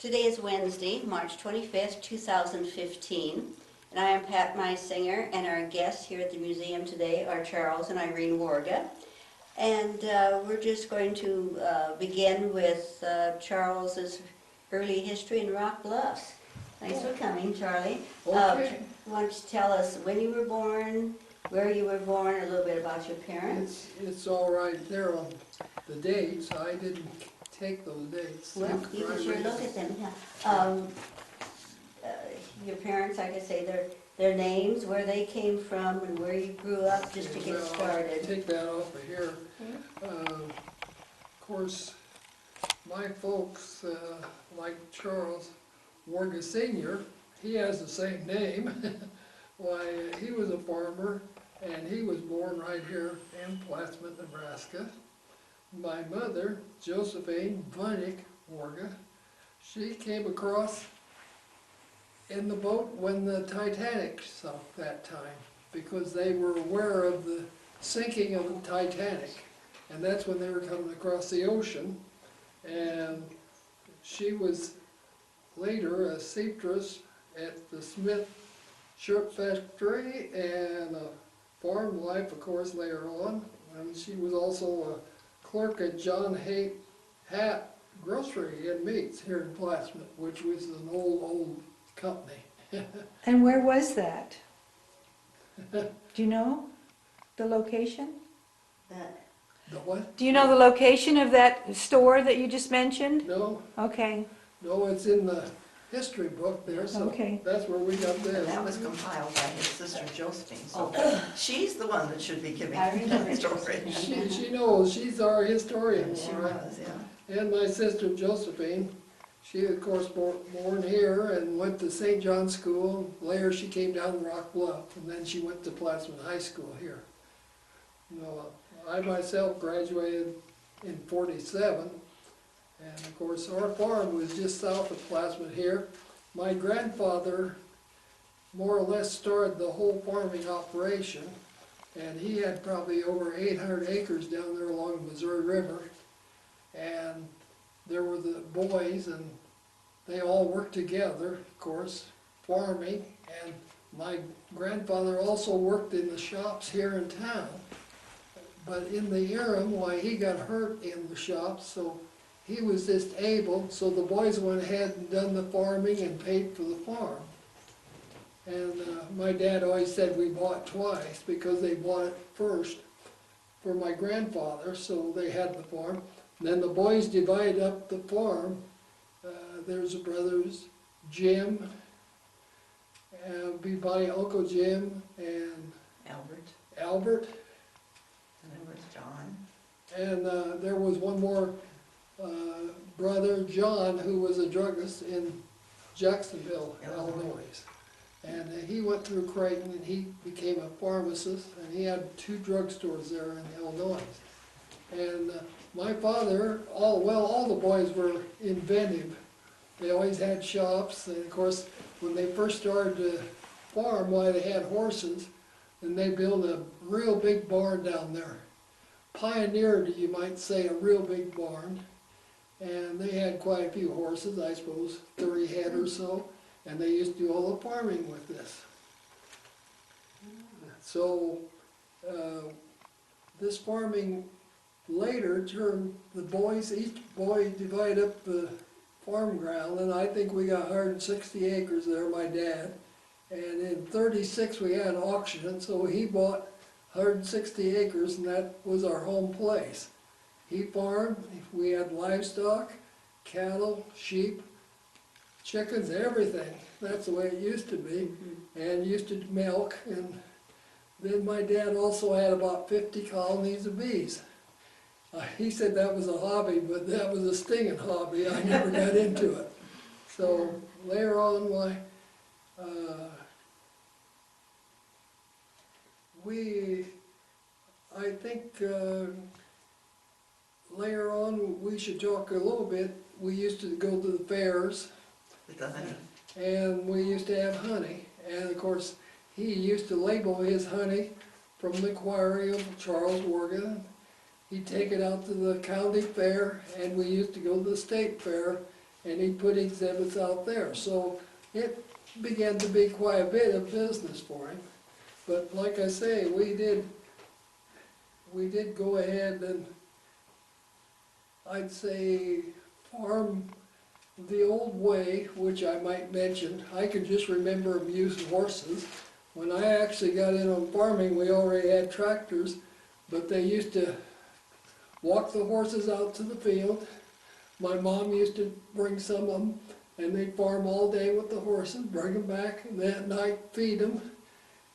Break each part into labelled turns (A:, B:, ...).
A: Today is Wednesday, March 25th, 2015, and I am Pat Meisinger, and our guests here at the museum today are Charles and Irene Warga. And we're just going to begin with Charles's early history in Rock Bluffs. Thanks for coming, Charlie.
B: Okay.
A: Why don't you tell us when you were born, where you were born, a little bit about your parents?
B: It's all right there on the dates. I didn't take those dates.
A: Well, you can sure look at them, yeah. Your parents, like I say, their names, where they came from, and where you grew up, just to get
B: Well,
A: started.
B: Take that off of here. Of course, my folks, like Charles Warga Sr., he has the same name. Why, he was a farmer, and he was born right here in Plattsmouth, Nebraska. My mother, Josephine Vunick Warga, she came across in the boat when the Titanic sunk that time, because they were aware of the sinking of the Titanic, and that's when they were coming across the ocean. And she was later a seamstress at the Smith Shirt Factory and a farm life, of course, later on. And she was also a clerk at John Hatt Grocery and Meats here in Plattsmouth, which was an old company.
C: And where was that? Do you know the location?
B: The what?
C: Do you know the location of that store that you just mentioned?
B: No,
C: Okay,
B: no, it's in the history book there, so
C: Okay.
B: that's where we got
D: That
B: that.
D: was compiled by his sister Josephine, so she's the one that should be giving
A: I remember
D: the story.
B: She knows, she's our historian.
D: She
B: all right.
D: was, yeah.
B: And my sister Josephine, she of course born here and went to St. John's School. Later she came down to Rock Bluff, and then she went to Plattsmouth High School here. You know, I myself graduated in '47, and of course our farm was just south of Plattsmouth here. My grandfather more or less started the whole farming operation, and he had probably over 800 acres down there along the Missouri River. And there were the boys, and they all worked together, of course, farming. And my grandfather also worked in the shops here in town. But in the interim, why, he got hurt in the shops, so he was disabled, so the boys went ahead and done the farming and paid for the farm. And my dad always said we bought twice, because they bought it first for my grandfather, so they had the farm. And then the boys divided up the farm. There's the brothers Jim, be by Uncle Jim and Albert.
D: And there was John.
B: And there was one more brother, John, who was a druggist in Jacksonville, Illinois. And he went through Creighton, and he became a pharmacist, and he had 2 drugstores there in Illinois. And my father, all the boys were inventive. They always had shops, and of course, when they first started to farm, why, they had horses, and they built a real big barn down there. Pioneered, you might say, a real big barn. And they had quite a few horses, I suppose, 30 head or so, and they used to do all the farming with this. So, this farming later turned the boys, each boy divided up the farm ground, and I think we got 160 acres there, my dad. And in '36 we had an auction, so he bought 160 acres, and that was our home place. He farmed, we had livestock, cattle, sheep, chickens, everything. That's the way it used to be, and used to milk. And then my dad also had about 50 colonies of bees. He said that was a hobby, but that was a stinging hobby. I never got into it. So later on, I think later on we should talk a little bit. We used to go to the fairs,
D: With the honey.
B: and we used to have honey. And of course, he used to label his honey from the quarry of Charles Warga. He'd take it out to the county fair, and we used to go to the state fair and he put exhibits out there. So it began to be quite a bit of business for him. But like I say, we did go ahead and, I'd say, farm the old way, which I might mention. I can just remember him using horses. When I actually got in on farming, we already had tractors, but they used to walk the horses out to the field. My mom used to bring some of them, and they'd farm all day with the horses, bring them back, and then at night feed them.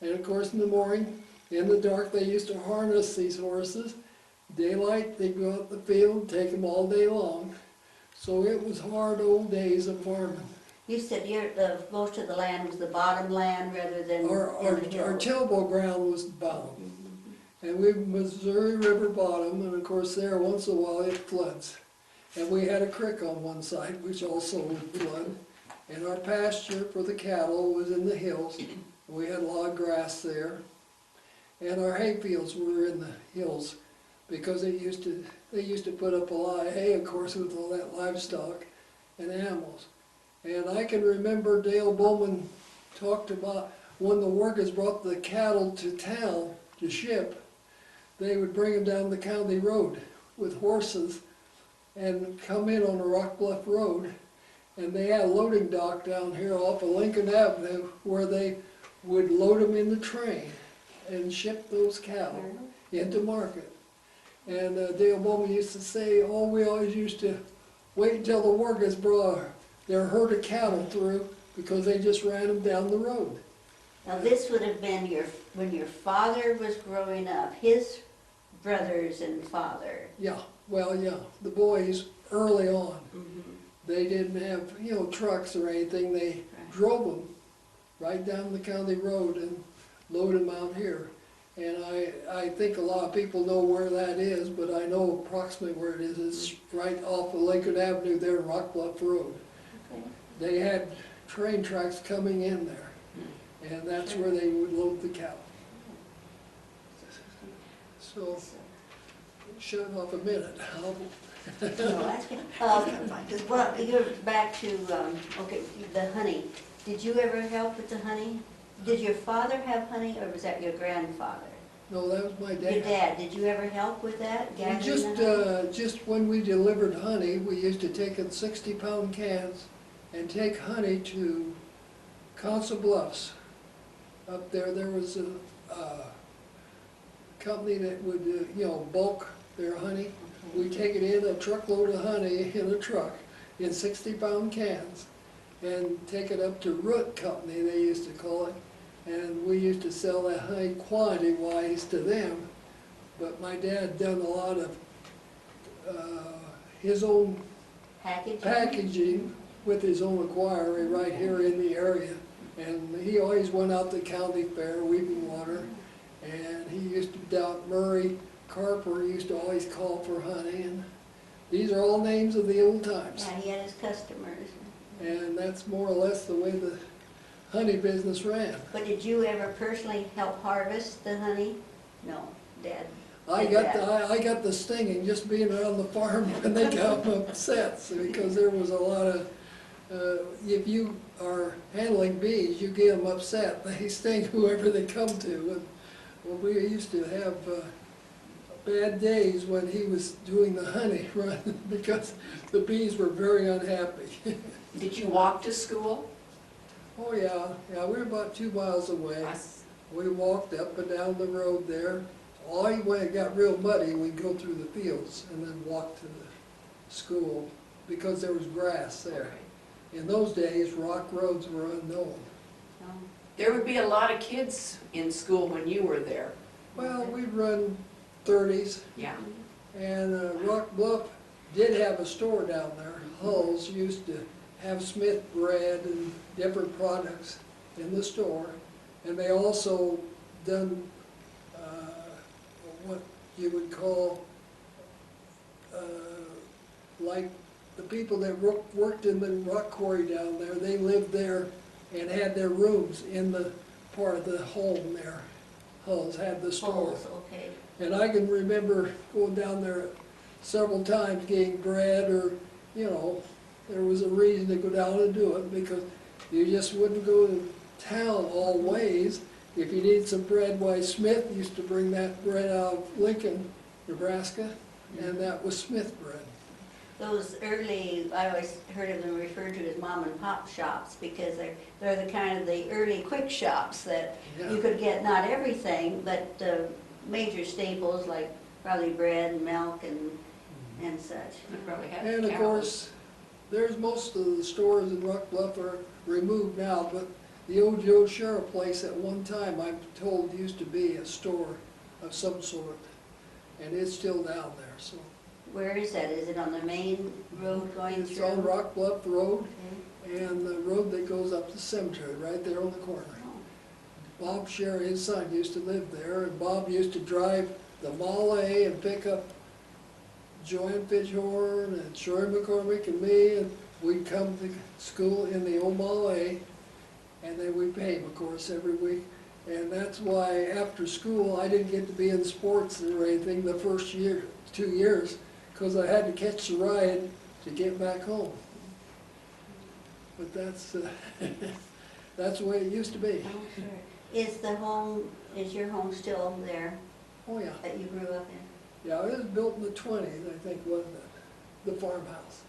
B: And of course in the morning, in the dark, they used to harness these horses. Daylight, they'd go out the field, take them all day long. So it was hard old days of farming.
A: You said most of the land was the bottom land rather than in the
B: Our
A: hills.
B: tillable ground was bottom. And we Missouri River bottom, and of course there, once in a while, it floods. And we had a creek on one side, which also would flood. And our pasture for the cattle was in the hills. We had a lot of grass there. And our hay fields were in the hills, because they used to put up a lot of hay, of course, with all that livestock and animals. And I can remember Dale Bowman talked about when the Wargas brought the cattle to town to ship, they would bring them down the county road with horses and come in on the Rock Bluff Road. And they had a loading dock down here off of Lincoln Avenue where they would load them in the train and ship those cattle into market. And Dale Bowman used to say, oh, we always used to wait until the Wargas brought their herd of cattle through because they just ran them down the road.
A: Now this would have been when your father was growing up, his brothers and father.
B: Yeah, well, yeah, the boys early on, they didn't have, trucks or anything. They drove them right down the county road and loaded them out here. And I think a lot of people know where that is, but I know approximately where it is. It's right off of Lincoln Avenue there, Rock Bluff Road.
A: Okay.
B: They had train tracks coming in there, and that's where they would load the cattle. So, shut it off a minute.
A: No, that's good. Well, you're back to, okay, the honey. Did you ever help with the honey? Did your father have honey, or was that your grandfather?
B: No, that was my dad.
A: Your dad, did you ever help with that,
B: We
A: gathering the honey?
B: just when we delivered honey, we used to take in 60-pound cans and take honey to Council Bluffs. Up there, there was a company that would, bulk their honey. We'd take it in, a truckload of honey in a truck in 60-pound cans, and take it up to Root Company, they used to call it. And we used to sell that honey quantity-wise to them. But my dad done a lot of his own packaging with his own acquirer right here in the area. And he always went out to county fair, Weeping Water, and he used to doubt Murray Carper used to always call for honey. And these are all names of the old times.
A: Yeah, he had his customers.
B: And that's more or less the way the honey business ran.
A: But did you ever personally help harvest the honey? No, Dad.
B: I
A: did
B: got
A: that.
B: I got the stinging just being around the farm when they got upset, because there was a lot of, if you are handling bees, you get them upset. They sting whoever they come to. And, well, we used to have bad days when he was doing the honey run because the bees were very unhappy.
E: Did you walk to school?
B: Oh yeah, we were about 2 miles away. We walked up and down the road there. When it got real muddy, we'd go through the fields and then walk to the school because there was grass there. In those days, rock roads were unknown.
A: No.
E: There would be a lot of kids in school when you were there.
B: Well, we'd run 30s,
E: Yeah.
B: and Rock Bluff did have a store down there. Hull's used to have Smith bread and different products in the store. And they also done what you would call, like the people that worked in the rock quarry down there, they lived there and had their rooms in the part of the home there. Hull's had the store.
A: Holes, okay.
B: And I can remember going down there several times getting bread or, there was a reason to go down and do it, because you just wouldn't go to town always. If you needed some bread, why Smith used to bring that bread out of Lincoln, Nebraska, and that was Smith bread.
A: Those early, I always heard of them referred to as mom and pop shops, because they're the kind of the early quick shops that you
B: Yeah.
A: could get not everything, but major staples like probably bread and milk and such.
E: They probably had
B: And of
E: cows.
B: course, there's most of the stores in Rock Bluff are removed now, but the old Joe Sheriff place at one time, I'm told, used to be a store of some sort, and it's still down there, so.
A: Where is that? Is it on the main road going
B: It's
A: through?
B: on Rock Bluff Road,
A: Okay.
B: and the road that goes up the cemetery, right there on the corner.
A: Oh,
B: Bob Sherry, his son, used to live there, and Bob used to drive the Mall A and pick up Joanne Fitchhorn and Shorey McCormick and me, and we'd come to school in the old Mall A, and then we pay him, of course, every week. And that's why after school, I didn't get to be in sports or anything the first year, 2 years, because I had to catch the ride to get back home. But that's, that's the way it used to be.
A: oh, sure. Is your home still there
B: Oh, yeah.
A: that you grew up in?
B: Yeah, it was built in the 20s, I think, wasn't it? The farmhouse.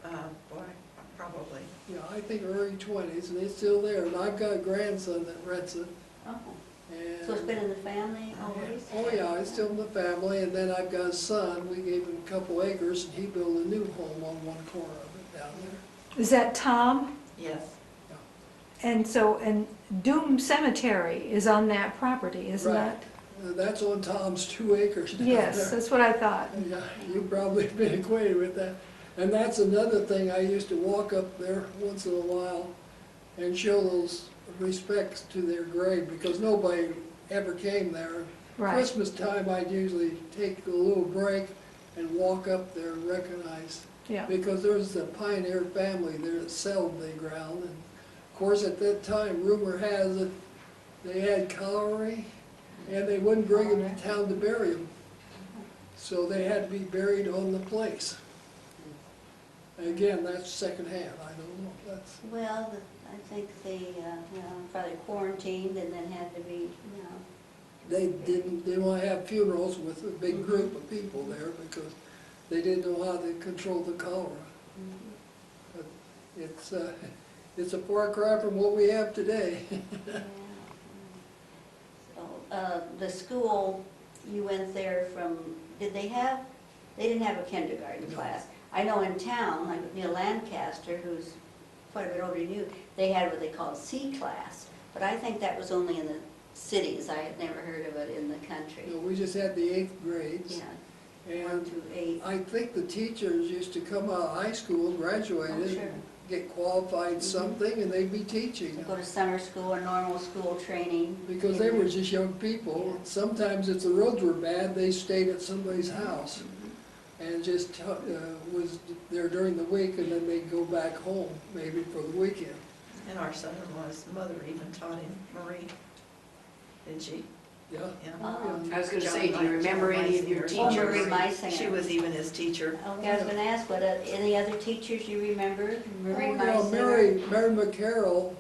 D: Boy, probably.
B: Yeah, I think early 20s, and it's still there. And I've got a grandson that rents it.
A: Oh,
B: And
A: so it's been in the family always?
B: oh, yeah, it's still in the family. And then I've got a son. We gave him a couple acres, and he built a new home on one corner of it down there.
C: Is that Tom?
D: Yes.
C: And so, and Doom Cemetery is on that property, isn't
B: Right.
C: it?
B: That's on Tom's 2 acres down
C: Yes,
B: there.
C: that's what I thought.
B: Yeah, you've probably been acquainted with that. And that's another thing, I used to walk up there once in a while and show those respects to their grave, because nobody ever came there.
C: Right.
B: Christmas time, I'd usually take a little break and walk up there and recognize,
C: Yeah.
B: because there's a pioneer family there that settled the ground. And of course, at that time, rumor has it, they had cholera, and they wouldn't bring them to town to bury them. So they had to be buried on the place. Again, that's secondhand, I don't know, that's,
A: Well, I think they, probably quarantined and then had to be,
B: they didn't want to have funerals with a big group of people there, because they didn't know how to control the cholera. But it's a far cry from what we have today.
A: yeah. So, the school, you went there from, they didn't have a kindergarten
B: No.
A: class. I know in town, like Neil Lancaster, who's quite a bit older than you, they had what they called C class. But I think that was only in the cities. I had never heard of it in the country.
B: You know, we just had the 8th grades.
A: Yeah, 1
B: And
A: to 8.
B: I think the teachers used to come out of high school, graduated,
A: Oh, sure.
B: get qualified something, and they'd be teaching.
A: Go to summer school or normal school training.
B: Because they were just young people. Sometimes if the roads were bad, they stayed at somebody's house and just was there during the week, and then they'd go back home, maybe for the weekend.
D: And our son-in-law's mother even taught him Marie. Did she?
B: Yeah.
D: Yeah.
B: Oh, yeah.
E: I was gonna
D: John
E: say, do you
D: Mi-
E: remember
D: John
E: any of your
D: Meisinger.
A: Oh,
E: teachers?
A: Marie Meisinger.
D: She was even his teacher.
A: Okay, I was gonna ask, what, any other teachers you remember? Marie
B: Oh, yeah,
A: Meisinger?
B: Mary McCarroll,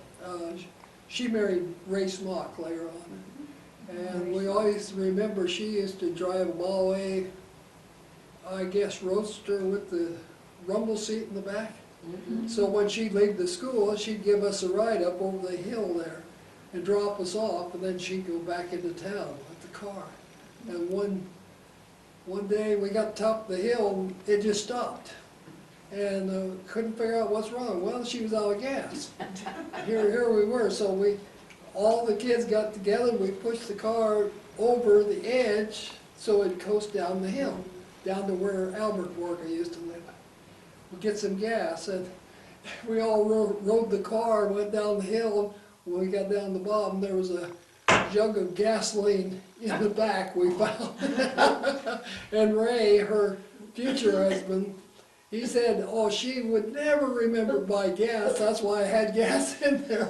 B: she married Ray Smock later on. And we always remember she used to drive a Model A, I guess, roadster with the rumble seat in the back. So when she'd leave the school, she'd give us a ride up over the hill there and drop us off, and then she'd go back into town with the car. And one day we got to top of the hill, it just stopped. And couldn't figure out what's wrong. Well, she was out of gas. Here we were, so all the kids got together, we pushed the car over the edge so it'd coast down the hill, down to where Albert Warga used to live. We get some gas, and we all rode the car, went down the hill. When we got down the bottom, there was a jug of gasoline in the back we found. And Ray, her future husband, he said, oh, she would never remember to buy gas, that's why I had gas in there.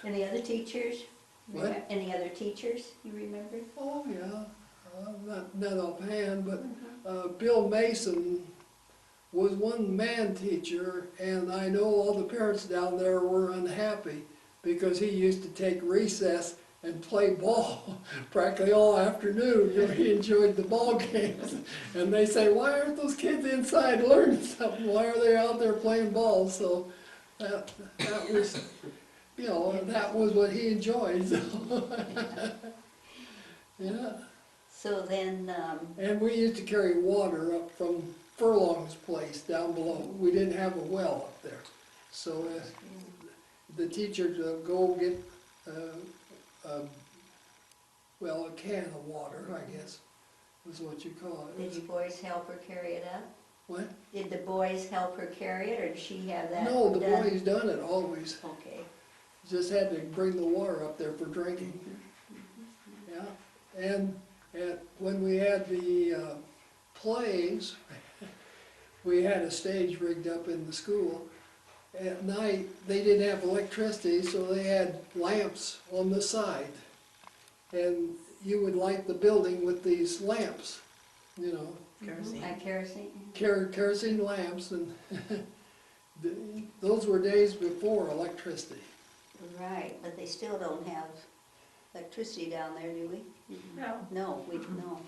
A: Any other teachers?
B: What?
A: Any other teachers you remember?
B: Oh, yeah, not offhand, but Bill Mason was one man teacher, and I know all the parents down there were unhappy because he used to take recess and play ball practically all afternoon. He enjoyed the ball games. And they say, why aren't those kids inside learning something? Why are they out there playing ball? So that was, you know, that was what he enjoyed. So. Yeah.
A: So then,
B: And we used to carry water up from Furlong's place down below. We didn't have a well up there. So the teacher to go get, well, a can of water, I guess, is what you call it.
A: did you boys help her carry it up?
B: What?
A: Did the boys help her carry it, or did she have that
B: No, the
A: done?
B: boys done it always.
A: Okay.
B: Just had to bring the water up there for drinking. Yeah, and when we had the plays, we had a stage rigged up in the school. At night, they didn't have electricity, so they had lamps on the side. And you would light the building with these lamps, you know,
D: Kerosene.
A: Like kerosene?
B: kerosene lamps, and those were days before electricity.
A: Right, but they still don't have electricity down there, do we?
E: No.
A: No, we don't.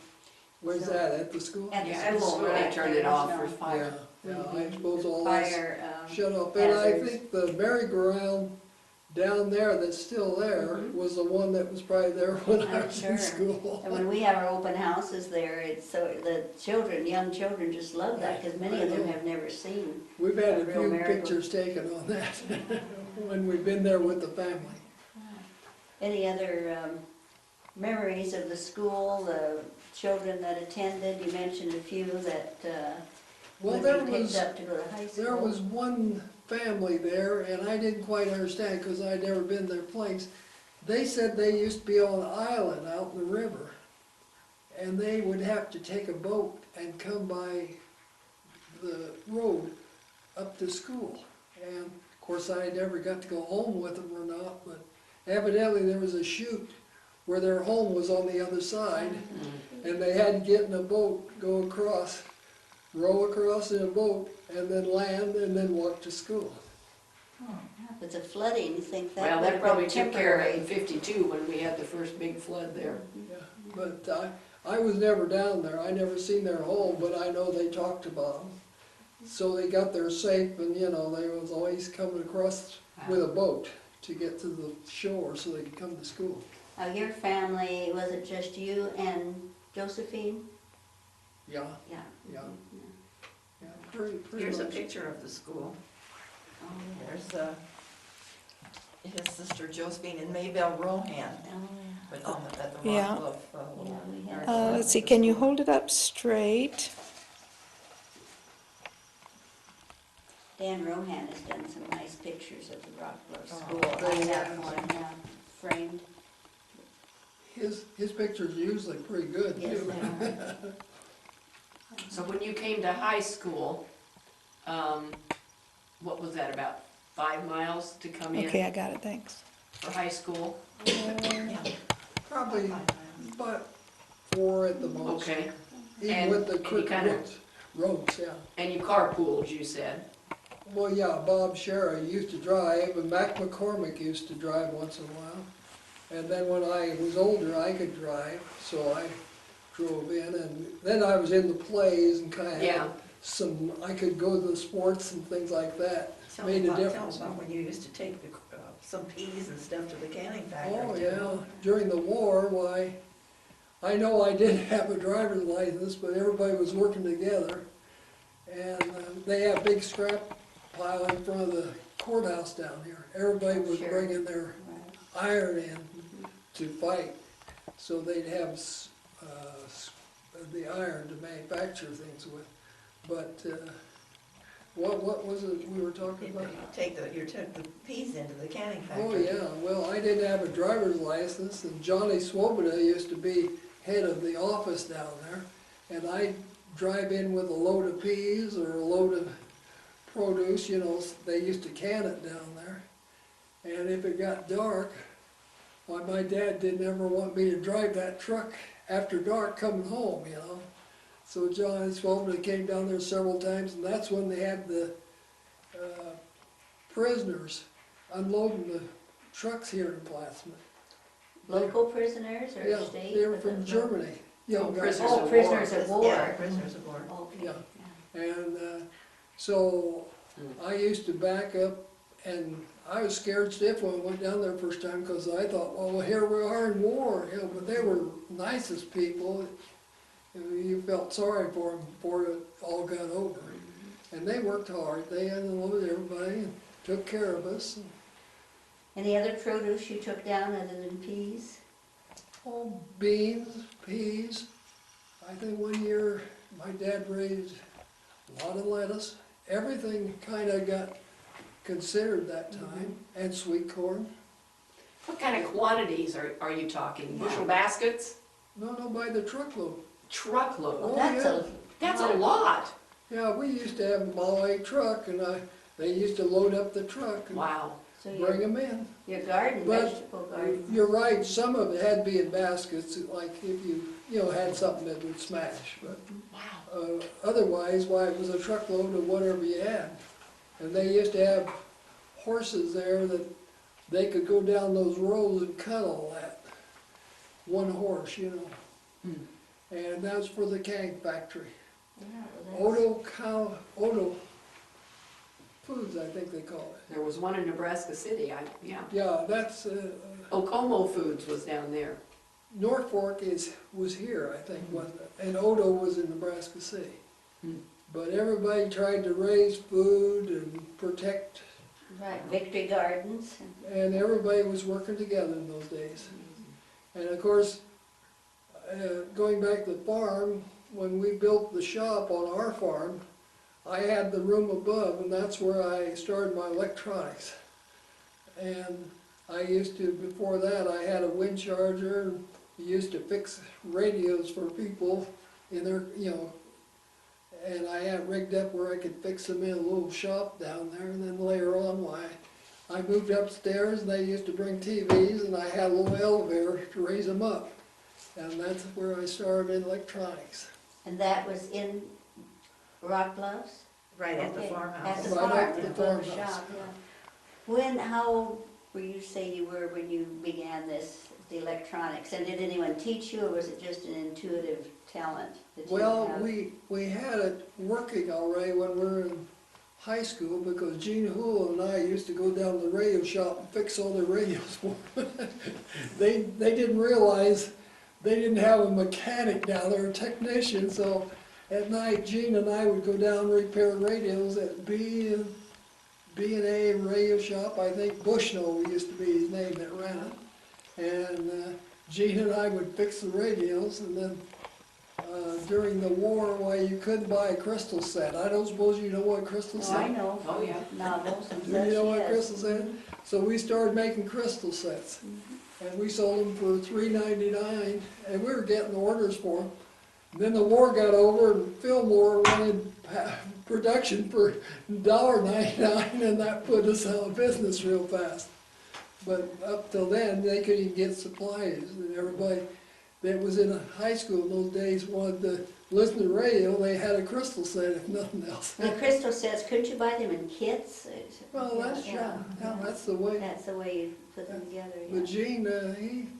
B: Where's
A: So-
B: that, at the school?
A: At the
E: Yeah, at
A: school,
E: school, they
A: right,
E: turned
A: there
E: it
A: is
E: off
A: no-
E: for fire.
B: Yeah, I suppose all that's
A: Fire,
B: shut up. And I
A: hazards.
B: think the merry-go-round down there that's still there
A: Mhm.
B: was the one that was probably there when I
A: I'm
B: was in
A: sure.
B: school.
A: And when we have our open houses there, it's so, the children, young children just love that, because many of them have never seen.
B: We've had
A: A
B: a
A: real
B: few
A: miracle.
B: pictures taken on that when we've been there with the family.
A: Any other memories of the school, the children that attended? You mentioned a few that
B: Well, there
A: would be picked
B: was,
A: up to go to high school.
B: there was one family there, and I didn't quite understand because I'd never been their place. They said they used to be on an island out in the river, and they would have to take a boat and come by the road up to school. And of course, I never got to go home with them or not, but evidently there was a chute where their home was on the other side, and they had to get in a boat, go across, row across in a boat, and then land, and then walk to school.
A: With the flooding, you think that
E: Well,
A: would
E: that
A: have
E: probably
A: been
E: took care of it in
A: temporary?
E: '52 when we had the first big flood there.
B: Yeah, but I was never down there, I never seen their home, but I know they talked about them. So they got there safe, and you know, they was always coming across with a boat to get to the shore so they could come to school.
A: Now, your family, was it just you and Josephine?
B: Yeah,
A: Yeah.
B: yeah, yeah, pretty
D: Here's a
B: much.
D: picture of the school.
A: Oh,
D: There's his sister Josephine and Maybelle Rohan,
A: yeah.
D: but on the, at the
C: Yeah.
D: Rock Bluff.
A: Yeah, we had-
C: Let's see, can you hold it up straight?
A: Dan Rohan has done some nice pictures of the Rock Bluff
D: Oh,
A: School. I
B: they
A: have
B: have.
A: one, yeah, framed.
B: His picture's usually pretty good
A: Yes,
B: too.
A: they are.
E: So when you came to high school, what was that, about 5 miles to come in
C: Okay, I got it, thanks.
E: for high school?
D: Yeah.
B: Probably about 4 at the most.
E: Okay,
B: Even
E: And-
B: with the
E: and you
B: crooked
E: kinda-
B: roads, yeah.
E: and you carpooled, you said?
B: Well, yeah, Bob Sherry used to drive, and Mac McCormick used to drive once in a while. And then when I was older, I could drive, so I drove in, and then I was in the plays and kind of
E: Yeah.
B: had some, I could go to the sports and things like that.
D: Tell me
B: Made a
D: about,
B: difference.
D: when you used to take some peas and stuff to the canning factory.
B: Oh,
D: too.
B: yeah, during the war, why, I know I didn't have a driver's license, but everybody was working together. And they had a big scrap pile in front of the courthouse down here. Everybody was
A: Sure.
B: bringing their
A: Right.
B: iron in to fight, so they'd have the iron to manufacture things with. But what was it we were talking
D: You
B: about?
D: you took the peas into the canning
B: Oh,
D: factory.
B: yeah, well, I didn't have a driver's license, and Johnny Swoboda used to be head of the office down there, and I'd drive in with a load of peas or a load of produce, you know, they used to can it down there. And if it got dark, why, my dad didn't ever want me to drive that truck after dark coming home, you know. So John Swollen came down there several times, and that's when they had the prisoners unloading the trucks here in Plattsmouth.
A: Local prisoners or
B: Yeah,
A: state?
B: they were from Germany. Young guys.
E: prisoners
A: Oh,
E: of
A: prisoners of
D: Yeah,
A: war.
D: prisoners of war.
A: Okay,
B: Yeah.
A: yeah.
B: And so I used to back up, and I was scared stiff when I went down there first time, because I thought, well, here we are in war, you know, but they were nicest people. You felt sorry for them before it all got over. And they worked hard, they unloaded everybody and took care of us.
A: Any other produce you took down other than peas?
B: Oh, beans, peas. I think one year my dad raised a lot of lettuce. Everything kind of got considered that time, and sweet corn.
E: What kind of quantities are you talking? Bushel baskets?
B: No, by the truckload.
E: Truckload?
A: Well,
B: Oh,
A: that's
B: yeah.
A: a.
E: That's a lot.
B: Yeah, we used to have a Model 8 truck, and they used to load up the truck and
E: Wow.
A: So
B: bring them in.
A: your garden,
B: But
A: vegetable garden.
B: You're right, some of it had to be in baskets, like if you had something that would smash. But
E: Wow.
B: otherwise, why, it was a truckload of whatever you had. And they used to have horses there that they could go down those roads and cut all that. One horse, you know. And that's for the canning factory.
A: Yeah, well,
B: Odo Foods, I think they call it.
E: There was one in Nebraska City, yeah.
B: Yeah, that's,
E: Okomo Foods was down there.
B: Norfolk was here, I think, wasn't it? And Odo was in Nebraska City. But everybody tried to raise food and protect,
A: Right, Victory Gardens.
B: and everybody was working together in those days. And of course, going back to the farm, when we built the shop on our farm, I had the room above, and that's where I started my electronics. And I used to, before that, I had a wind charger, and used to fix radios for people in their, you know, and I had rigged up where I could fix them in a little shop down there, and then later on, I moved upstairs, and they used to bring TVs, and I had a little elevator to raise them up. And that's where I started in electronics.
A: And that was in Rock Bluffs?
D: Right at the
A: Okay,
D: farmhouse.
A: At the
B: Right
A: farm,
B: at the
A: above the
B: farmhouse.
A: shop, yeah. How old were you say you were when you began the electronics? And did anyone teach you, or was it just an intuitive talent that you
B: Well,
A: have?
B: we had it working already when we were in high school, because Gene Hool and I used to go down to the radio shop and fix all their radios for them. They didn't realize they didn't have a mechanic down there, a technician, so at night Gene and I would go down and repair radios at B&A radio shop. I think Bushnell used to be his name that ran it. And Gene and I would fix the radios, and then during the war, why you couldn't buy a crystal set. I don't suppose you know what crystal
A: Oh,
B: set?
A: I know.
E: Oh, yeah.
A: Novels and
B: Do
A: such,
B: you know what
A: yes.
B: crystal set? So we started making crystal sets, and we sold them for $3.99, and we were getting orders for them. Then the war got over, and Fillmore wanted production for $1.99, and that put us out of business real fast. But up till then, they couldn't even get supplies, and everybody that was in high school in those days wanted to listen to radio. They had a crystal set, if nothing else.
A: The crystal sets, couldn't you buy them in kits?
B: Well, that's
A: Yeah,
B: yeah, that's the way.
A: That's the way you put them together, yeah.
B: But Gene,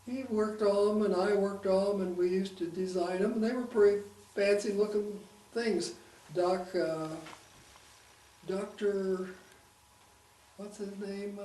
B: he worked on them, and I worked on them, and we used to design them, and they were pretty fancy looking things. Dr. What's his name?